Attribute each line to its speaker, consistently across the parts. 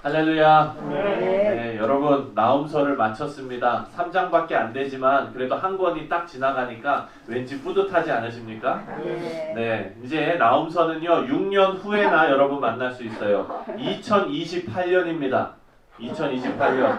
Speaker 1: 할렐루야.
Speaker 2: 네.
Speaker 1: 네, 여러분 나움서를 마쳤습니다. 3장밖에 안 되지만 그래도 한 권이 딱 지나가니까 왠지 뿌듯하지 않으십니까?
Speaker 2: 네.
Speaker 1: 네, 이제 나움서는요 6년 후에나 여러분 만날 수 있어요. 2028년입니다. 2028년.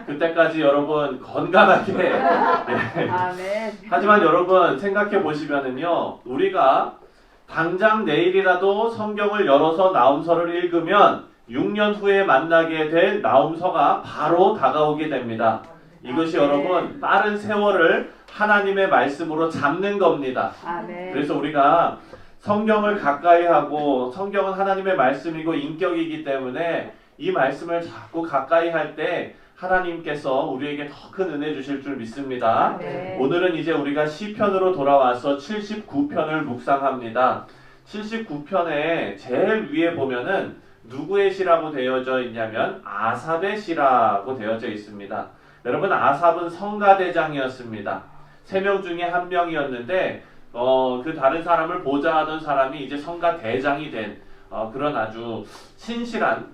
Speaker 1: 그때까지 여러분 건강하게. 네.
Speaker 2: 아멘.
Speaker 1: 하지만 여러분 생각해 보시면은요, 우리가 당장 내일이라도 성경을 열어서 나움서를 읽으면 6년 후에 만나게 될 나움서가 바로 다가오게 됩니다. 이것이 여러분 빠른 세월을 하나님의 말씀으로 잡는 겁니다.
Speaker 2: 아멘.
Speaker 1: 그래서 우리가 성경을 가까이 하고, 성경은 하나님의 말씀이고 인격이기 때문에 이 말씀을 자꾸 가까이 할 때 하나님께서 우리에게 더 큰 은혜 주실 줄 믿습니다.
Speaker 2: 네.
Speaker 1: 오늘은 이제 우리가 시편으로 돌아와서 79편을 묵상합니다. 79편의 제일 위에 보면은 누구의 시라고 되어져 있냐면 아삽의 시라고 되어져 있습니다. 여러분, 아삽은 성가대장이었습니다. 3명 중에 1명이었는데 그 다른 사람을 보좌하던 사람이 이제 성가대장이 된 그런 아주 신실한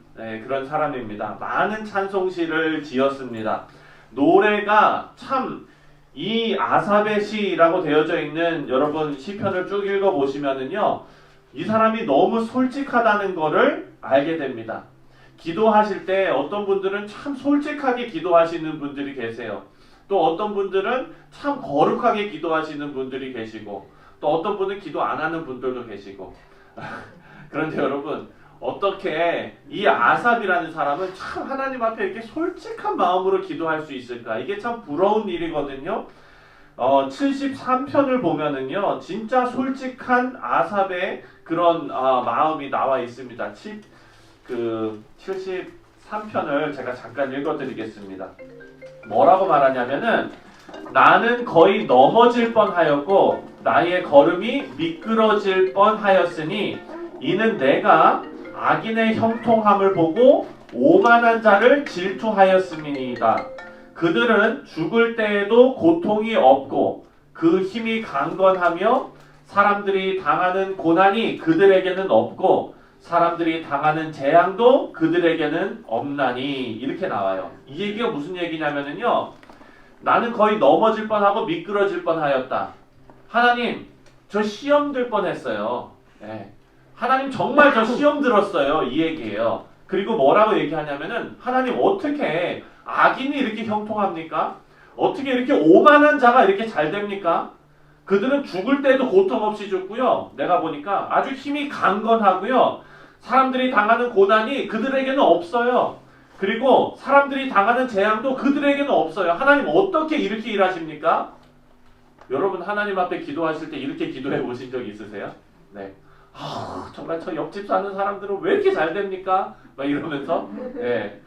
Speaker 1: 그런 사람입니다. 많은 찬송시를 지었습니다. 노래가 참 이 아삽의 시라고 되어져 있는 여러분 시편을 쭉 읽어보시면은요, 이 사람이 너무 솔직하다는 거를 알게 됩니다. 기도하실 때 어떤 분들은 참 솔직하게 기도하시는 분들이 계세요. 또 어떤 분들은 참 거룩하게 기도하시는 분들이 계시고, 또 어떤 분은 기도 안 하는 분들도 계시고. 그런데 여러분, 어떻게 이 아삽이라는 사람은 참 하나님 앞에 이렇게 솔직한 마음으로 기도할 수 있을까? 이게 참 부러운 일이거든요. 73편을 보면은요, 진짜 솔직한 아삽의 그런 마음이 나와 있습니다. 73편을 제가 잠깐 읽어드리겠습니다. 뭐라고 말하냐면은, 나는 거의 넘어질 뻔하였고 나의 걸음이 미끄러질 뻔하였으니 이는 내가 악인의 형통함을 보고 오만한 자를 질투하였음이니이다. 그들은 죽을 때에도 고통이 없고 그 힘이 강건하며 사람들이 당하는 고난이 그들에게는 없고 사람들이 당하는 재앙도 그들에게는 없나니. 이렇게 나와요. 이 얘기가 무슨 얘기냐면요, 나는 거의 넘어질 뻔하고 미끄러질 뻔하였다. 하나님, 저 시험 들 뻔했어요. 네. 하나님 정말 저 시험 들었어요. 이 얘기예요. 그리고 뭐라고 얘기하냐면은, 하나님 어떻게 악인이 이렇게 형통합니까? 어떻게 이렇게 오만한 자가 이렇게 잘 됩니까? 그들은 죽을 때도 고통 없이 죽고요. 내가 보니까 아주 힘이 강건하고요. 사람들이 당하는 고난이 그들에게는 없어요. 그리고 사람들이 당하는 재앙도 그들에게는 없어요. 하나님 어떻게 이렇게 일하십니까? 여러분, 하나님 앞에 기도하실 때 이렇게 기도해 보신 적 있으세요? 네. 정말 저 옆집 사는 사람들은 왜 이렇게 잘 됩니까? 막 이러면서. 네.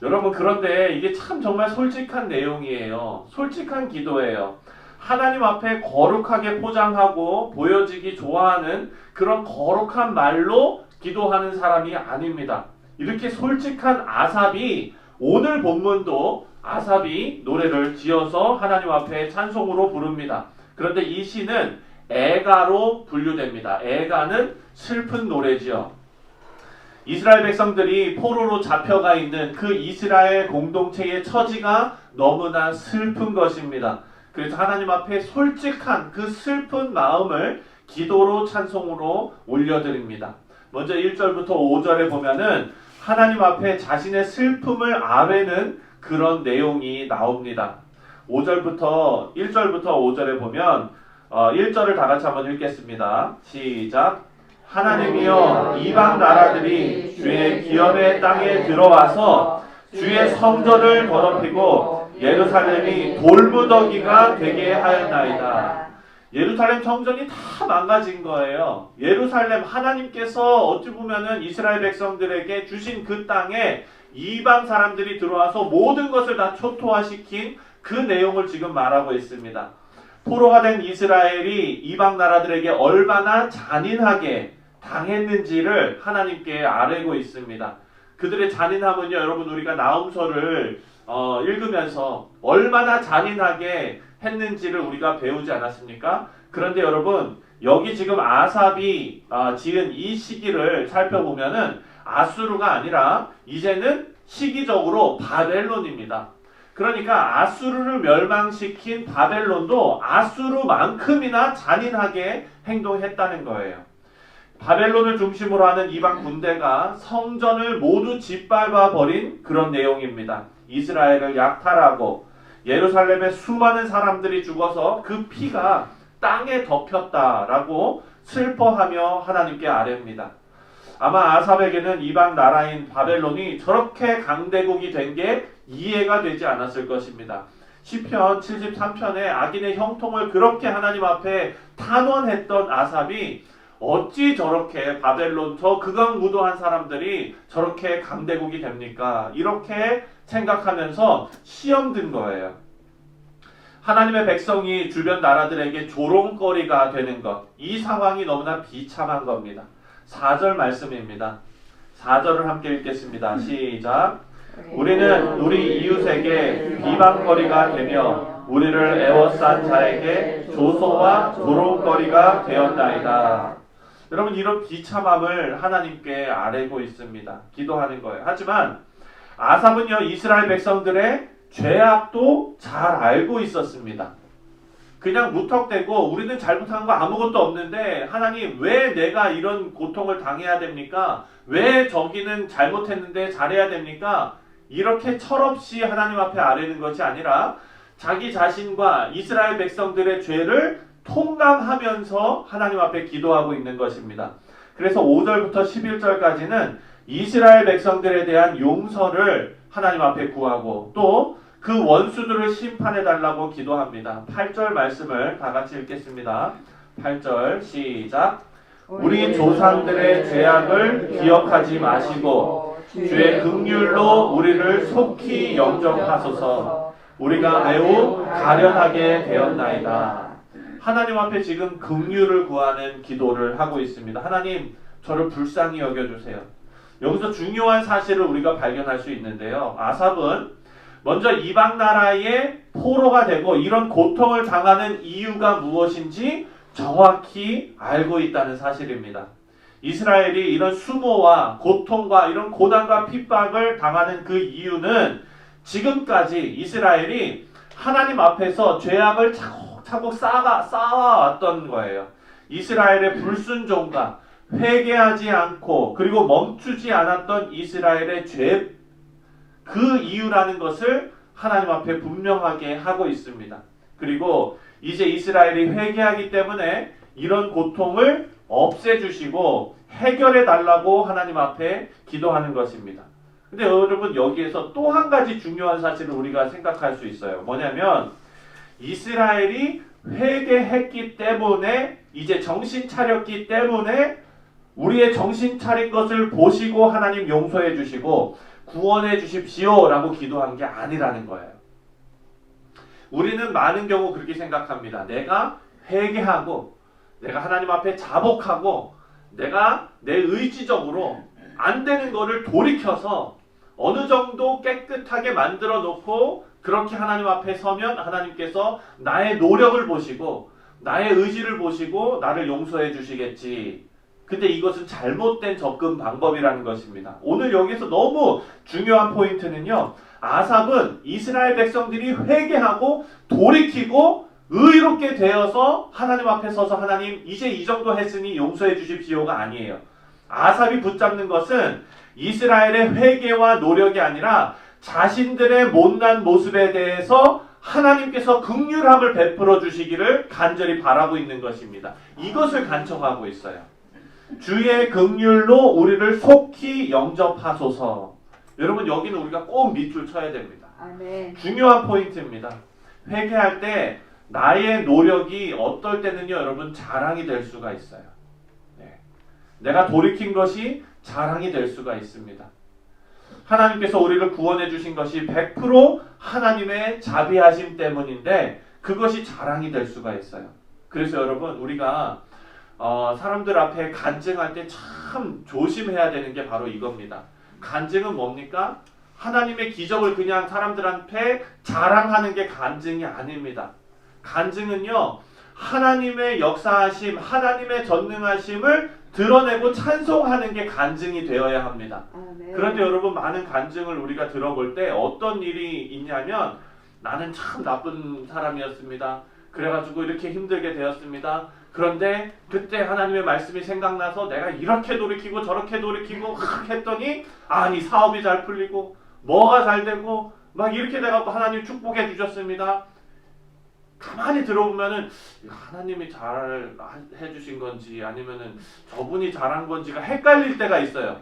Speaker 1: 여러분, 그런데 이게 참 정말 솔직한 내용이에요. 솔직한 기도예요. 하나님 앞에 거룩하게 포장하고 보여지기 좋아하는 그런 거룩한 말로 기도하는 사람이 아닙니다. 이렇게 솔직한 아삽이, 오늘 본문도 아삽이 노래를 지어서 하나님 앞에 찬송으로 부릅니다. 그런데 이 시는 애가로 분류됩니다. 애가는 슬픈 노래지요. 이스라엘 백성들이 포로로 잡혀가 있는 그 이스라엘 공동체의 처지가 너무나 슬픈 것입니다. 그래서 하나님 앞에 솔직한 그 슬픈 마음을 기도로 찬송으로 올려드립니다. 먼저 1절부터 5절에 보면은 하나님 앞에 자신의 슬픔을 아뢰는 그런 내용이 나옵니다. 1절부터 5절에 보면 1절을 다 같이 한번 읽겠습니다. 시작. 하나님이여, 이방 나라들이 주의 기업의 땅에 들어와서 주의 성전을 더럽히고 예루살렘이 돌무더기가 되게 하였나이다. 예루살렘 성전이 다 망가진 거예요. 예루살렘, 하나님께서 어찌 보면은 이스라엘 백성들에게 주신 그 땅에 이방 사람들이 들어와서 모든 것을 다 초토화시킨 그 내용을 지금 말하고 있습니다. 포로가 된 이스라엘이 이방 나라들에게 얼마나 잔인하게 당했는지를 하나님께 아뢰고 있습니다. 그들의 잔인함은요, 여러분, 우리가 나움서를 읽으면서 얼마나 잔인하게 했는지를 우리가 배우지 않았습니까? 그런데 여러분 여기 지금 아삽이 지은 이 시기를 살펴보면은 아수르가 아니라 이제는 시기적으로 바벨론입니다. 그러니까 아수르를 멸망시킨 바벨론도 아수르만큼이나 잔인하게 행동했다는 거예요. 바벨론을 중심으로 하는 이방 군대가 성전을 모두 짓밟아 버린 그런 내용입니다. 이스라엘을 약탈하고 예루살렘에 수많은 사람들이 죽어서 그 피가 땅에 덮였다라고 슬퍼하며 하나님께 아뢰입니다. 아마 아삽에게는 이방 나라인 바벨론이 저렇게 강대국이 된 게 이해가 되지 않았을 것입니다. 시편 73편에 악인의 형통을 그렇게 하나님 앞에 탄원했던 아삽이 어찌 저렇게 바벨론 저 극악무도한 사람들이 저렇게 강대국이 됩니까? 이렇게 생각하면서 시험 든 거예요. 하나님의 백성이 주변 나라들에게 조롱거리가 되는 것, 이 상황이 너무나 비참한 겁니다. 4절 말씀입니다. 4절을 함께 읽겠습니다. 시작. 우리는 우리 이웃에게 비방거리가 되며 우리를 애워싼 자에게 조소와 조롱거리가 되었나이다. 여러분 이런 비참함을 하나님께 아뢰고 있습니다. 기도하는 거예요. 하지만 아삽은요 이스라엘 백성들의 죄악도 잘 알고 있었습니다. 그냥 무턱대고 우리는 잘못한 거 아무것도 없는데 하나님 왜 내가 이런 고통을 당해야 됩니까? 왜 저기는 잘못했는데 잘해야 됩니까? 이렇게 철없이 하나님 앞에 아뢰는 것이 아니라 자기 자신과 이스라엘 백성들의 죄를 통감하면서 하나님 앞에 기도하고 있는 것입니다. 그래서 5절부터 11절까지는 이스라엘 백성들에 대한 용서를 하나님 앞에 구하고 또 그 원수들을 심판해 달라고 기도합니다. 8절 말씀을 다 같이 읽겠습니다. 8절 시작. 우리 조상들의 죄악을 기억하지 마시고 주의 긍휼로 우리를 속히 영접하소서. 우리가 매우 가련하게 되었나이다. 하나님 앞에 지금 긍휼을 구하는 기도를 하고 있습니다. 하나님 저를 불쌍히 여겨주세요. 여기서 중요한 사실을 우리가 발견할 수 있는데요. 아삽은 먼저 이방 나라의 포로가 되고 이런 고통을 당하는 이유가 무엇인지 정확히 알고 있다는 사실입니다. 이스라엘이 이런 수모와 고통과 이런 고난과 핍박을 당하는 그 이유는 지금까지 이스라엘이 하나님 앞에서 죄악을 차곡차곡 쌓아왔던 거예요. 이스라엘의 불순종과 회개하지 않고 그리고 멈추지 않았던 이스라엘의 죄, 그 이유라는 것을 하나님 앞에 분명하게 하고 있습니다. 그리고 이제 이스라엘이 회개하기 때문에 이런 고통을 없애주시고 해결해 달라고 하나님 앞에 기도하는 것입니다. 근데 여러분 여기에서 또 한 가지 중요한 사실을 우리가 생각할 수 있어요. 뭐냐면 이스라엘이 회개했기 때문에 이제 정신 차렸기 때문에 우리의 정신 차린 것을 보시고 하나님 용서해 주시고 구원해 주십시오 라고 기도한 게 아니라는 거예요. 우리는 많은 경우 그렇게 생각합니다. 내가 회개하고 내가 하나님 앞에 자복하고 내가 내 의지적으로 안 되는 거를 돌이켜서 어느 정도 깨끗하게 만들어 놓고 그렇게 하나님 앞에 서면 하나님께서 나의 노력을 보시고 나의 의지를 보시고 나를 용서해 주시겠지. 근데 이것은 잘못된 접근 방법이라는 것입니다. 오늘 여기서 너무 중요한 포인트는요. 아삽은 이스라엘 백성들이 회개하고 돌이키고 의롭게 되어서 하나님 앞에 서서 하나님 이제 이 정도 했으니 용서해 주십시오가 아니에요. 아삽이 붙잡는 것은 이스라엘의 회개와 노력이 아니라 자신들의 못난 모습에 대해서 하나님께서 긍휼함을 베풀어 주시기를 간절히 바라고 있는 것입니다. 이것을 간청하고 있어요. 주의 긍휼로 우리를 속히 영접하소서. 여러분 여기는 우리가 꼭 밑줄 쳐야 됩니다.
Speaker 2: 아멘.
Speaker 1: 중요한 포인트입니다. 회개할 때 나의 노력이 어떨 때는요 여러분 자랑이 될 수가 있어요. 네. 내가 돌이킨 것이 자랑이 될 수가 있습니다. 하나님께서 우리를 구원해 주신 것이 100% 하나님의 자비하심 때문인데 그것이 자랑이 될 수가 있어요. 그래서 여러분 우리가 사람들 앞에 간증할 때 참 조심해야 되는 게 바로 이겁니다. 간증은 뭡니까? 하나님의 기적을 그냥 사람들한테 자랑하는 게 간증이 아닙니다. 간증은요 하나님의 역사하심, 하나님의 전능하심을 드러내고 찬송하는 게 간증이 되어야 합니다.
Speaker 2: 아멘.
Speaker 1: 그런데 여러분, 많은 간증을 우리가 들어볼 때 어떤 일이 있냐면, 나는 참 나쁜 사람이었습니다. 그래가지고 이렇게 힘들게 되었습니다. 그런데 그때 하나님의 말씀이 생각나서 내가 이렇게 돌이키고 저렇게 돌이키고 했더니 아니 사업이 잘 풀리고 뭐가 잘 되고 막 이렇게 돼갖고 하나님 축복해 주셨습니다. 가만히 들어보면은 하나님이 잘 해주신 건지 아니면은 저분이 잘한 건지가 헷갈릴 때가 있어요.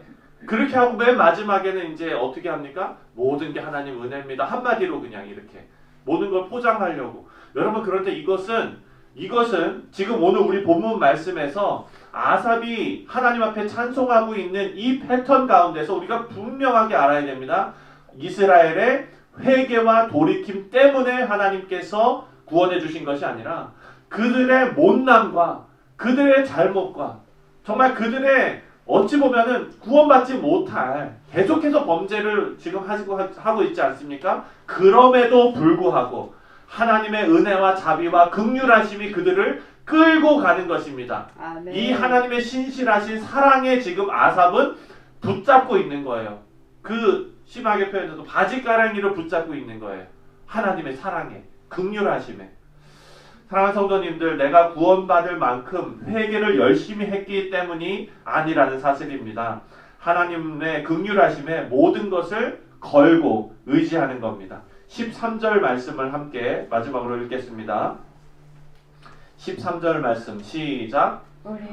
Speaker 1: 그렇게 하고 맨 마지막에는 이제 어떻게 합니까? 모든 게 하나님 은혜입니다. 한마디로 그냥 이렇게 모든 걸 포장하려고. 여러분, 그런데 이것은 지금 오늘 우리 본문 말씀에서 아삽이 하나님 앞에 찬송하고 있는 이 패턴 가운데서 우리가 분명하게 알아야 됩니다. 이스라엘의 회개와 돌이킴 때문에 하나님께서 구원해 주신 것이 아니라 그들의 못남과 그들의 잘못과 정말 그들의 어찌 보면은 구원받지 못할 계속해서 범죄를 지금 하고 있지 않습니까? 그럼에도 불구하고 하나님의 은혜와 자비와 긍휼하심이 그들을 끌고 가는 것입니다.
Speaker 2: 아멘.
Speaker 1: 이 하나님의 신실하신 사랑에 지금 아삽은 붙잡고 있는 거예요. 그 심하게 표현해도 바지가랑이를 붙잡고 있는 거예요. 하나님의 사랑에, 긍휼하심에. 사랑하는 성도님들, 내가 구원받을 만큼 회개를 열심히 했기 때문이 아니라는 사실입니다. 하나님의 긍휼하심에 모든 것을 걸고 의지하는 겁니다. 13절 말씀을 함께 마지막으로 읽겠습니다. 13절 말씀 시작.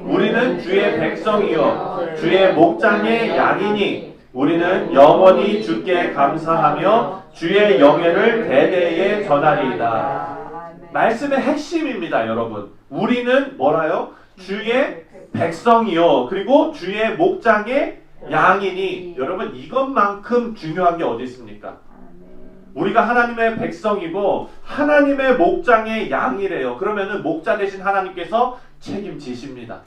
Speaker 1: 우리는 주의 백성이요 주의 목장의 양이니 우리는 영원히 주께 감사하며 주의 영예를 대대에 전하리이다. 말씀의 핵심입니다, 여러분. 우리는 뭐라요? 주의 백성이요 그리고 주의 목장의 양이니. 여러분, 이것만큼 중요한 게 어디 있습니까? 우리가 하나님의 백성이고 하나님의 목장의 양이래요. 그러면은 목자 대신 하나님께서 책임지십니다.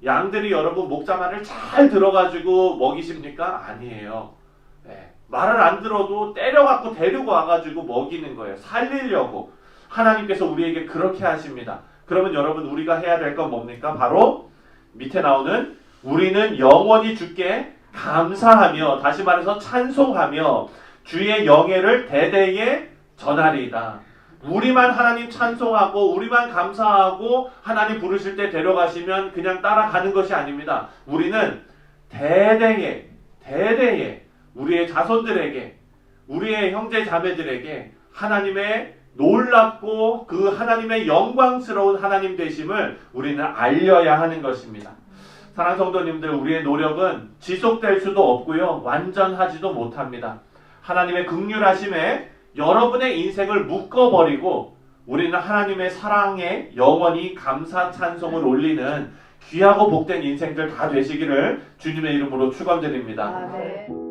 Speaker 1: 양들이 여러분 목자 말을 잘 들어가지고 먹이십니까? 아니에요. 네. 말을 안 들어도 때려갖고 데리고 와가지고 먹이는 거예요. 살리려고. 하나님께서 우리에게 그렇게 하십니다. 그러면 여러분, 우리가 해야 될 건 뭡니까? 바로 밑에 나오는 우리는 영원히 주께 감사하며, 다시 말해서 찬송하며 주의 영예를 대대에 전하리이다. 우리만 하나님 찬송하고 우리만 감사하고 하나님 부르실 때 데려가시면 그냥 따라가는 것이 아닙니다. 우리는 대대에 우리의 자손들에게, 우리의 형제 자매들에게 하나님의 놀랍고 그 하나님의 영광스러운 하나님 되심을 우리는 알려야 하는 것입니다. 사랑하는 성도님들, 우리의 노력은 지속될 수도 없고요, 완전하지도 못합니다. 하나님의 긍휼하심에 여러분의 인생을 묶어버리고 우리는 하나님의 사랑에 영원히 감사 찬송을 올리는 귀하고 복된 인생들 다 되시기를 주님의 이름으로 축원드립니다.
Speaker 2: 아멘.